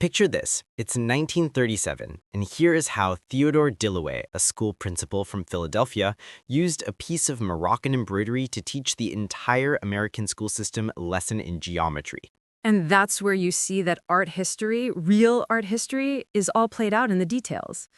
Picture this. It's 1937, and here is how Theodore Dilloway, a school principal from Philadelphia, used a piece of Moroccan embroidery to teach the entire American school system a lesson in geometry. And that's where you see that art history, real art history, is all played out in the details.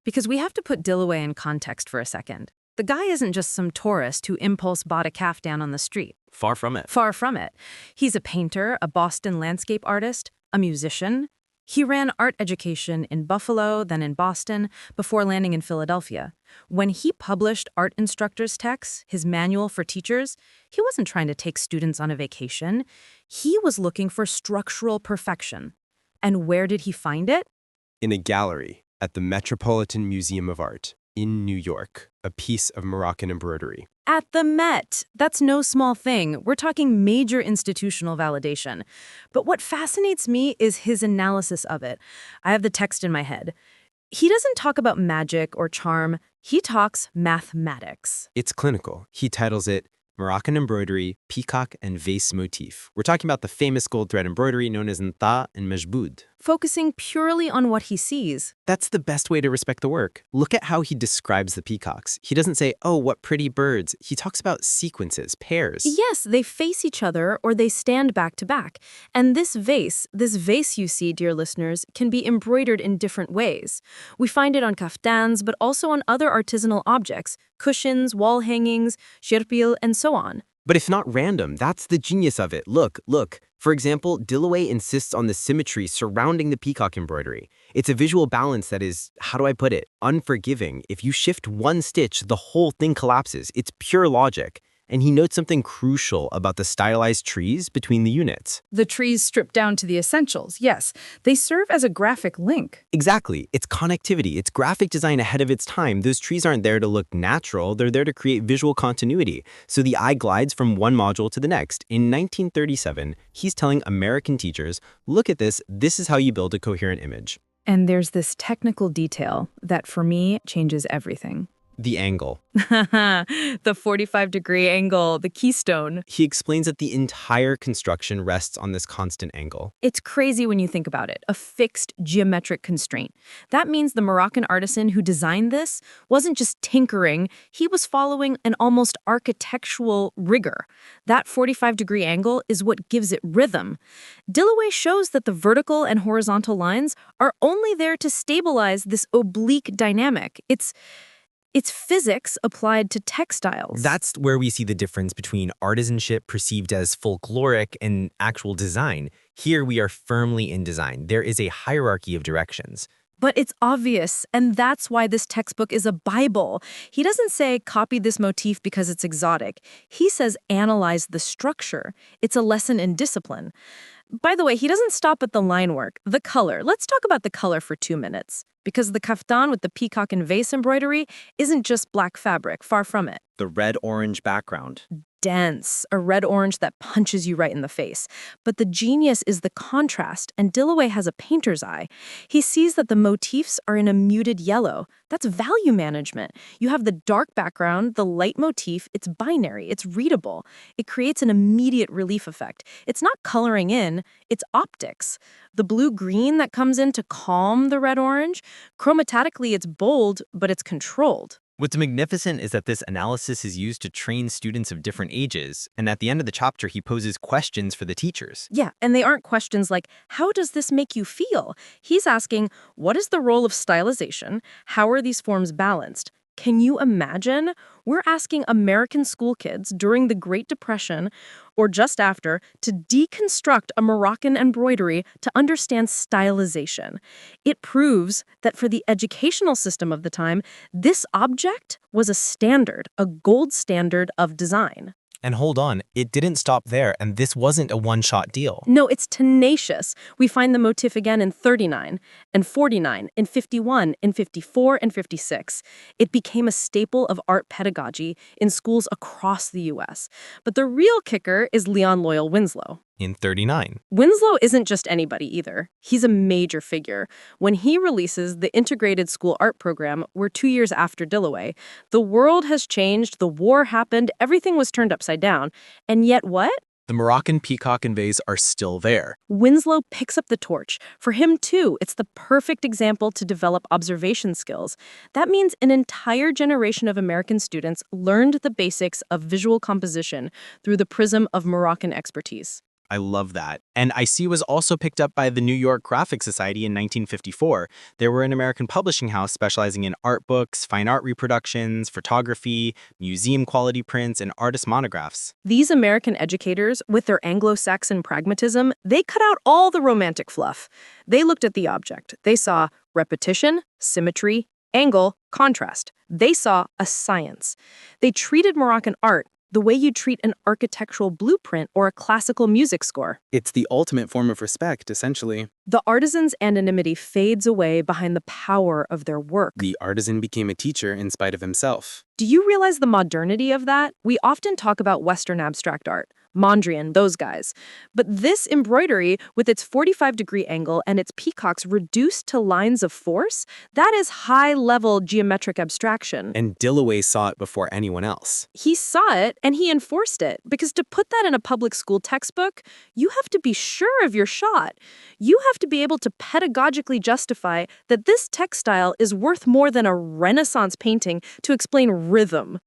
Because we have to put Dilloway in context for a second. The guy isn't just some tourist who impulse bought a caftan on the street. Far from it. Far from it. He's a painter, a Boston landscape artist, a musician. He ran art education in Buffalo, then in Boston, before landing in Philadelphia. When he published Art Instructor's Texts, his manual for teachers, he wasn't trying to take students on a vacation. He was looking for structural perfection. And where did he find it? In a gallery at the Metropolitan Museum of Art in New York, a piece of Moroccan embroidery. At the Met. That's no small thing. We're talking major institutional validation. But what fascinates me is his analysis of it. I have the text in my head. He doesn't talk about magic or charm. He talks mathematics. It's clinical. He titles it Moroccan Embroidery, Peacock and Vase Motif. We're talking about the famous gold thread embroidery known as Nta and Majboud. Focusing purely on what he sees. That's the best way to respect the work. Look at how he describes the peacocks. He doesn't say, oh, what pretty birds. He talks about sequences, pairs. Yes, they face each other or they stand back to back. And this vase you see, dear listeners, can be embroidered in different ways. We find it on kaftans, but also on other artisanal objects, cushions, wall hangings, shirpil, and so on. But if not random, that's the genius of it. Look. For example, Dilloway insists on the symmetry surrounding the peacock embroidery. It's a visual balance that is, how do I put it, unforgiving. If you shift one stitch, the whole thing collapses. It's pure logic. And he notes something crucial about the stylized trees between the units. The trees stripped down to the essentials, yes. They serve as a graphic link. Exactly. It's connectivity. It's graphic design ahead of its time. Those trees aren't there to look natural. They're there to create visual continuity. So the eye glides from one module to the next. In 1937, he's telling American teachers, look at this. This is how you build a coherent image. And there's this technical detail that, for me, changes everything. The angle. The 45-degree angle, the keystone. He explains that the entire construction rests on this constant angle. It's crazy when you think about it, a fixed geometric constraint. That means the Moroccan artisan who designed this wasn't just tinkering, he was following an almost architectural rigor. That 45-degree angle is what gives it rhythm. Dilloway shows that the vertical and horizontal lines are only there to stabilize this oblique dynamic. It's physics applied to textiles. That's where we see the difference between artisanship perceived as folkloric and actual design. Here we are firmly in design. There is a hierarchy of directions. But it's obvious, and that's why this textbook is a Bible. He doesn't say, copy this motif because it's exotic. He says, analyze the structure. It's a lesson in discipline. By the way, he doesn't stop at the line work. The color. Let's talk about the color for 2 minutes. Because the kaftan with the peacock and vase embroidery isn't just black fabric, far from it. The red-orange background. Dense, a red-orange that punches you right in the face. But the genius is the contrast, and Dilloway has a painter's eye. He sees that the motifs are in a muted yellow. That's value management. You have the dark background, the light motif, it's binary, it's readable. It creates an immediate relief effect. It's not coloring in, it's optics. The blue-green that comes in to calm the red-orange, chromatotically it's bold, but it's controlled. What's magnificent is that this analysis is used to train students of different ages, and at the end of the chapter, he poses questions for the teachers. Yeah, and they aren't questions like, how does this make you feel? He's asking, what is the role of stylization? How are these forms balanced? Can you imagine? We're asking American school kids during the Great Depression, or just after, to deconstruct a Moroccan embroidery to understand stylization. It proves that for the educational system of the time, this object was a standard, a gold standard of design. And hold on, it didn't stop there, and this wasn't a one-shot deal. No, it's tenacious. We find the motif again in 39, and 49, in 51, in 54, and 56. It became a staple of art pedagogy in schools across the U.S. But the real kicker is Leon Loyal Winslow. In 39. Winslow isn't just anybody either. He's a major figure. When he releases the Integrated School Art Program, we're 2 years after Dilloway. The world has changed, the war happened, everything was turned upside down. And yet what? The Moroccan peacock and vase are still there. Winslow picks up the torch. For him, too, it's the perfect example to develop observation skills. That means an entire generation of American students learned the basics of visual composition through the prism of Moroccan expertise. I love that. And IC was also picked up by the New York Graphic Society in 1954. They were an American publishing house specializing in art books, fine art reproductions, photography, museum-quality prints, and artist monographs. These American educators, with their Anglo-Saxon pragmatism, they cut out all the romantic fluff. They looked at the object. They saw repetition, symmetry, angle, contrast. They saw a science. They treated Moroccan art the way you treat an architectural blueprint or a classical music score. It's the ultimate form of respect, essentially. The artisan's anonymity fades away behind the power of their work. The artisan became a teacher in spite of himself. Do you realize the modernity of that? We often talk about Western abstract art, Mondrian, those guys. But this embroidery, with its 45-degree angle and its peacocks reduced to lines of force, that is high-level geometric abstraction. And Dillaway saw it before anyone else. He saw it and he enforced it, because to put that in a public school textbook, you have to be sure of your shot. You have to be able to pedagogically justify that this textile is worth more than a Renaissance painting to explain rhythm.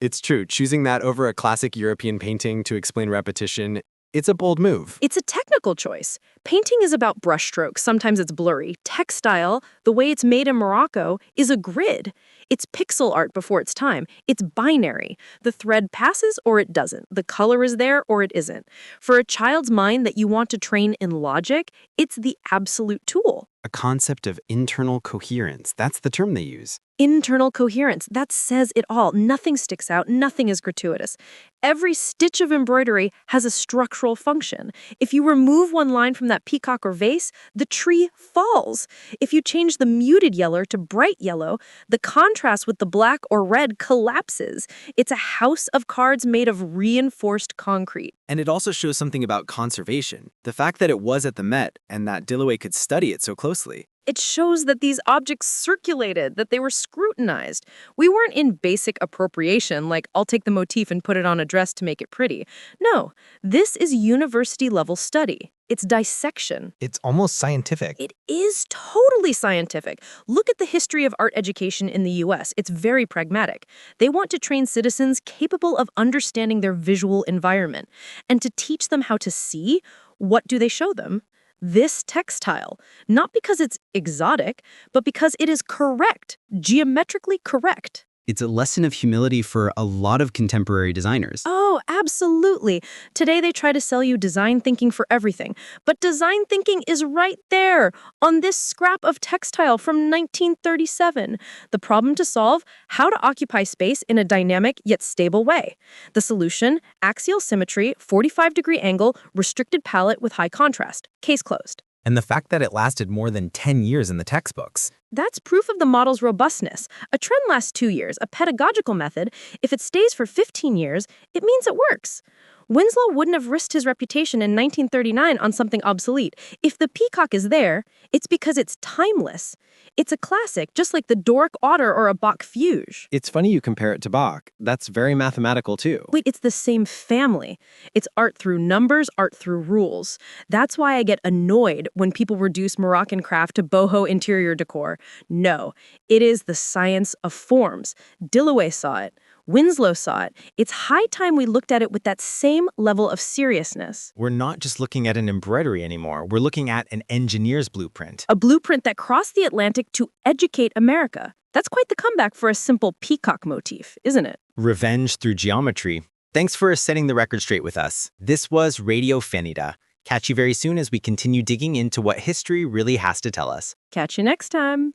It's true. Choosing that over a classic European painting to explain repetition, it's a bold move. It's a technical choice. Painting is about brushstrokes. Sometimes it's blurry. Textile, the way it's made in Morocco, is a grid. It's pixel art before its time. It's binary. The thread passes or it doesn't. The color is there or it isn't. For a child's mind that you want to train in logic, it's the absolute tool. A concept of internal coherence. That's the term they use. Internal coherence. That says it all. Nothing sticks out. Nothing is gratuitous. Every stitch of embroidery has a structural function. If you remove one line from that peacock or vase, the tree falls. If you change the muted yellow to bright yellow, the contrast with the black or red collapses. It's a house of cards made of reinforced concrete. And it also shows something about conservation. The fact that it was at the Met and that Dillaway could study it so closely. It shows that these objects circulated, that they were scrutinized. We weren't in basic appropriation, like I'll take the motif and put it on a dress to make it pretty. No, this is university-level study. It's dissection. It's almost scientific. It is totally scientific. Look at the history of art education in the US. It's very pragmatic. They want to train citizens capable of understanding their visual environment. And to teach them how to see, what do they show them? This textile, not because it's exotic, but because it is correct, geometrically correct. It's a lesson of humility for a lot of contemporary designers. Oh, absolutely. Today they try to sell you design thinking for everything. But design thinking is right there on this scrap of textile from 1937. The problem to solve, how to occupy space in a dynamic yet stable way. The solution, axial symmetry, 45-degree angle, restricted palette with high contrast. Case closed. And the fact that it lasted more than 10 years in the textbooks. That's proof of the model's robustness. A trend lasts 2 years, a pedagogical method. If it stays for 15 years, it means it works. Winslow wouldn't have risked his reputation in 1939 on something obsolete. If the peacock is there, it's because it's timeless. It's a classic, just like the Doric otter or a Bach fuge. It's funny you compare it to Bach. That's very mathematical, too. Wait, it's the same family. It's art through numbers, art through rules. That's why I get annoyed when people reduce Moroccan craft to boho interior decor. No, it is the science of forms. Dillaway saw it. Winslow saw it. It's high time we looked at it with that same level of seriousness. We're not just looking at an embroidery anymore. We're looking at an engineer's blueprint. A blueprint that crossed the Atlantic to educate America. That's quite the comeback for a simple peacock motif, isn't it? Revenge through geometry. Thanks for setting the record straight with us. This was Radio Fenida. Catch you very soon as we continue digging into what history really has to tell us. Catch you next time.